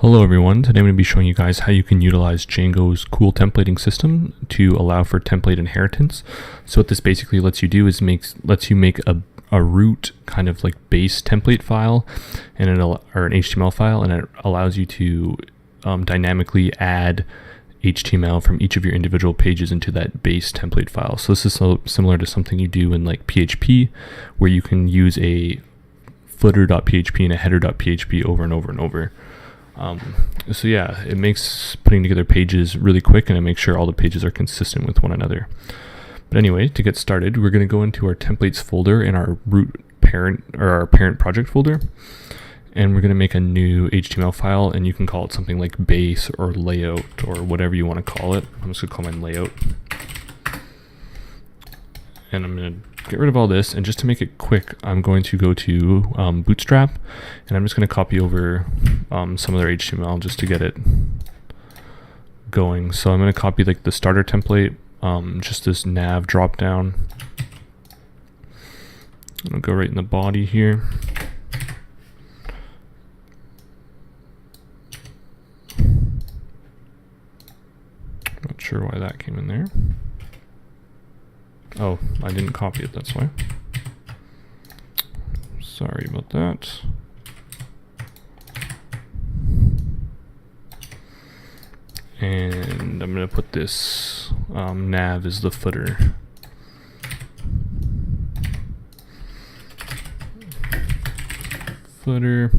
Hello everyone, today I'm going to be showing you guys how you can utilize Django's cool templating system to allow for template inheritance. So what this basically lets you do is lets you make a root kind of like base template file and or an HTML file, and it allows you to dynamically add HTML from each of your individual pages into that base template file. So this is similar to something you do in like PHP, where you can use a footer.php and a header.php over and over and over. So yeah, it makes putting together pages really quick, and it makes sure all the pages are consistent with one another. But anyway, to get started, we're going to go into our templates folder in our root parent, or our parent project folder, and we're going to make a new HTML file, and you can call it something like base or layout or whatever you want to call it. I'm just going to call mine layout. And I'm going to get rid of all this, and just to make it quick, I'm going to go to Bootstrap, and I'm just going to copy over some of their HTML just to get it going. So I'm going to copy like the starter template, just this nav drop down. I'll go right in the body here. Not sure why that came in there. Oh, I didn't copy it, that's why. Sorry about that. And I'm going to put this nav as the footer. Footer.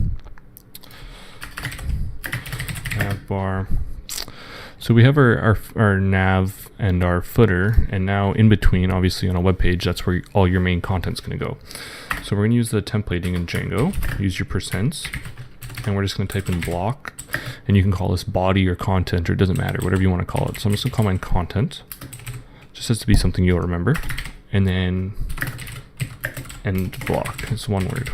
Nav bar. So we have our nav and our footer, and now in between, obviously on a web page, that's where all your main content's going to go. So we're going to use the templating in Django, use your %, and we're just going to type in block, and you can call this body or content, or it doesn't matter, whatever you want to call it. So I'm just going to call mine content, just has to be something you'll remember, and then end block, it's one word.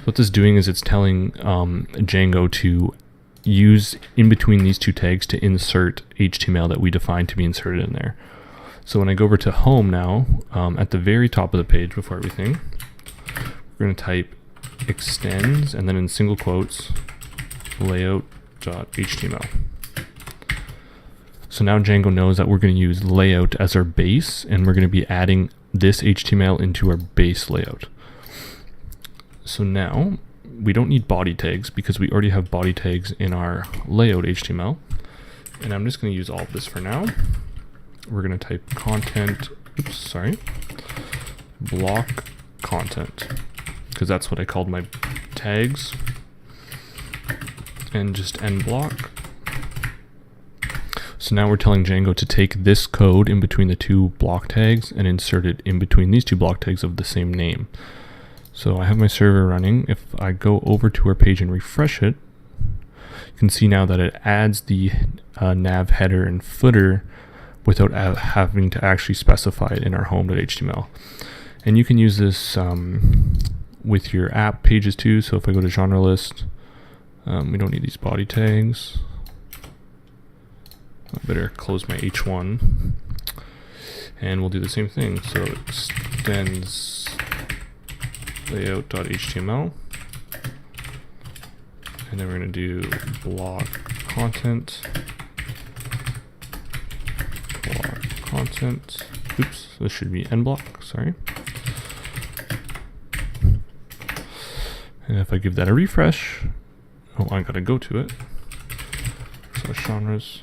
What this is doing is it's telling Django to use in between these two tags to insert HTML that we define to be inserted in there. So when I go over to home now, at the very top of the page before everything, we're going to type extends and then in single quotes layout.html. So now Django knows that we're going to use layout as our base, and we're going to be adding this HTML into our base layout. So now we don't need body tags because we already have body tags in our layout HTML. And I'm just going to use all of this for now. We're going to type content, block content, because that's what I called my tags. And just end block. So now we're telling Django to take this code in between the two block tags and insert it in between these two block tags of the same name. So I have my server running. If I go over to our page and refresh it, you can see now that it adds the nav header and footer without having to actually specify it in our home.html. And you can use this with your app pages too. So if I go to genre list, we don't need these body tags. I better close my H1, and we'll do the same thing. So extends layout.html, and then we're going to do block content, oops, this should be end block, sorry. And if I give that a refresh, oh, I gotta go to it, so genres,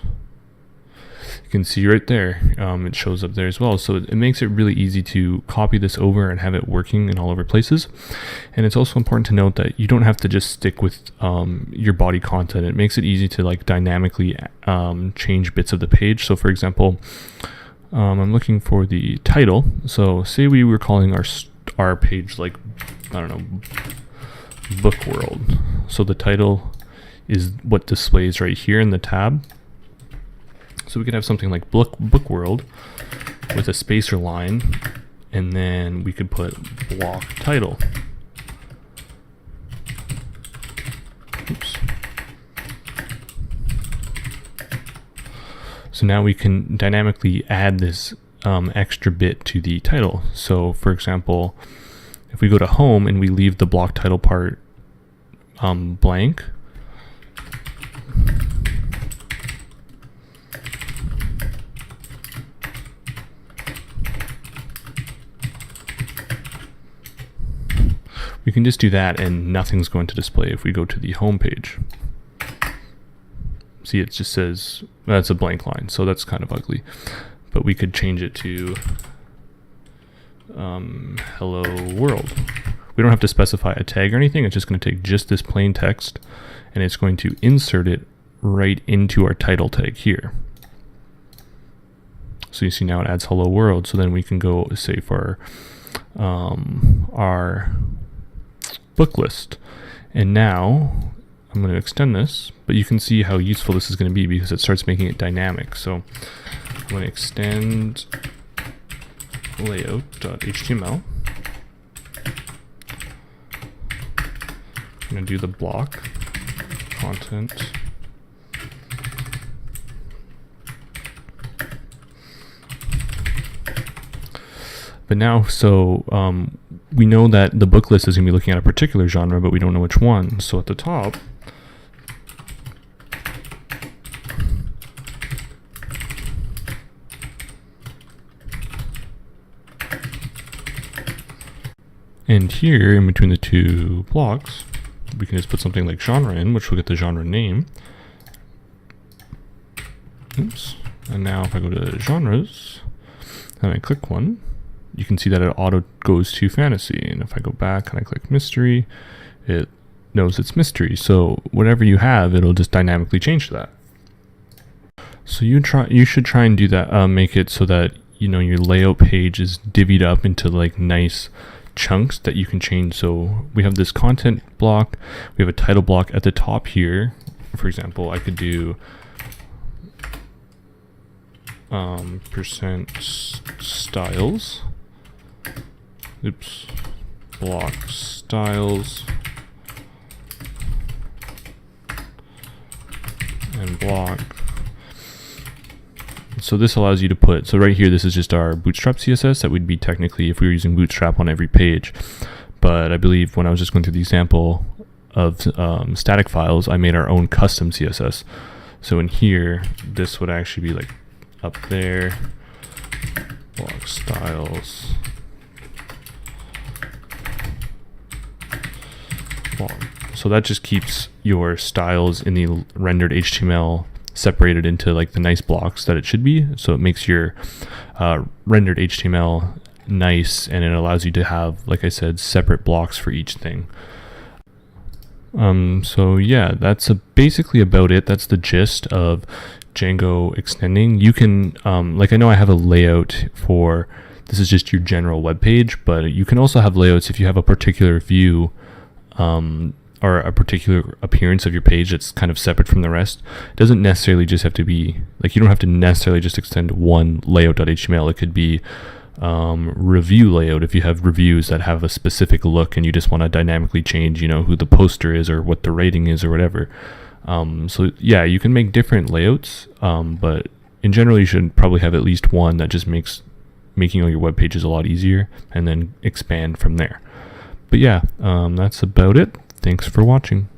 you can see right there, it shows up there as well. So it makes it really easy to copy this over and have it working in all over places. And it's also important to note that you don't have to just stick with your body content. It makes it easy to like dynamically change bits of the page. So for example, I'm looking for the title. So say we were calling our page like, I don't know, book world. So the title is what displays right here in the tab. So we could have something like book world with a spacer line, and then we could put block title. Oops. So now we can dynamically add this extra bit to the title. So for example, if we go to home and we leave the block title part blank. We can just do that and nothing's going to display if we go to the home page. See, it just says, that's a blank line, so that's kind of ugly. But we could change it to hello world. We don't have to specify a tag or anything. It's just going to take just this plain text and it's going to insert it right into our title tag here. So you see now it adds hello world. So then we can go say for our book list. And now I'm going to extend this, but you can see how useful this is going to be because it starts making it dynamic. So I'm going to extend layout.html. I'm going to do the block content. But now, so we know that the book list is going to be looking at a particular genre, but we don't know which one. So at the top, and here in between the two blocks, we can just put something like genre in, which will get the genre name. Oops. And now if I go to genres and I click one, you can see that it auto goes to fantasy. And if I go back and I click mystery, it knows it's mystery. So whatever you have, it'll just dynamically change to that. So you should try and do that, make it so that, you know, your layout page is divvied up into like nice chunks that you can change. So we have this content block, we have a title block at the top here. For example, I could do percent styles, oops, block styles, and block. So this allows you to put, so right here, this is just our Bootstrap CSS that would be technically if we were using Bootstrap on every page. But I believe when I was just going through the example of static files, I made our own custom CSS. So in here, this would actually be like up there, block styles, block. So that just keeps your styles in the rendered HTML separated into like the nice blocks that it should be. So it makes your rendered HTML nice, and it allows you to have, like I said, separate blocks for each thing. So yeah, that's basically about it. That's the gist of Django extending. You can, like I know I have a layout for, this is just your general web page, but you can also have layouts if you have a particular view or a particular appearance of your page that's kind of separate from the rest. It doesn't necessarily just have to be, like, you don't have to necessarily just extend one layout.html. It could be review layout if you have reviews that have a specific look and you just want to dynamically change, you know, who the poster is or what the rating is or whatever. So yeah, you can make different layouts, but in general you should probably have at least one that just makes making all your web pages a lot easier, and then expand from there. But yeah, that's about it. Thanks for watching.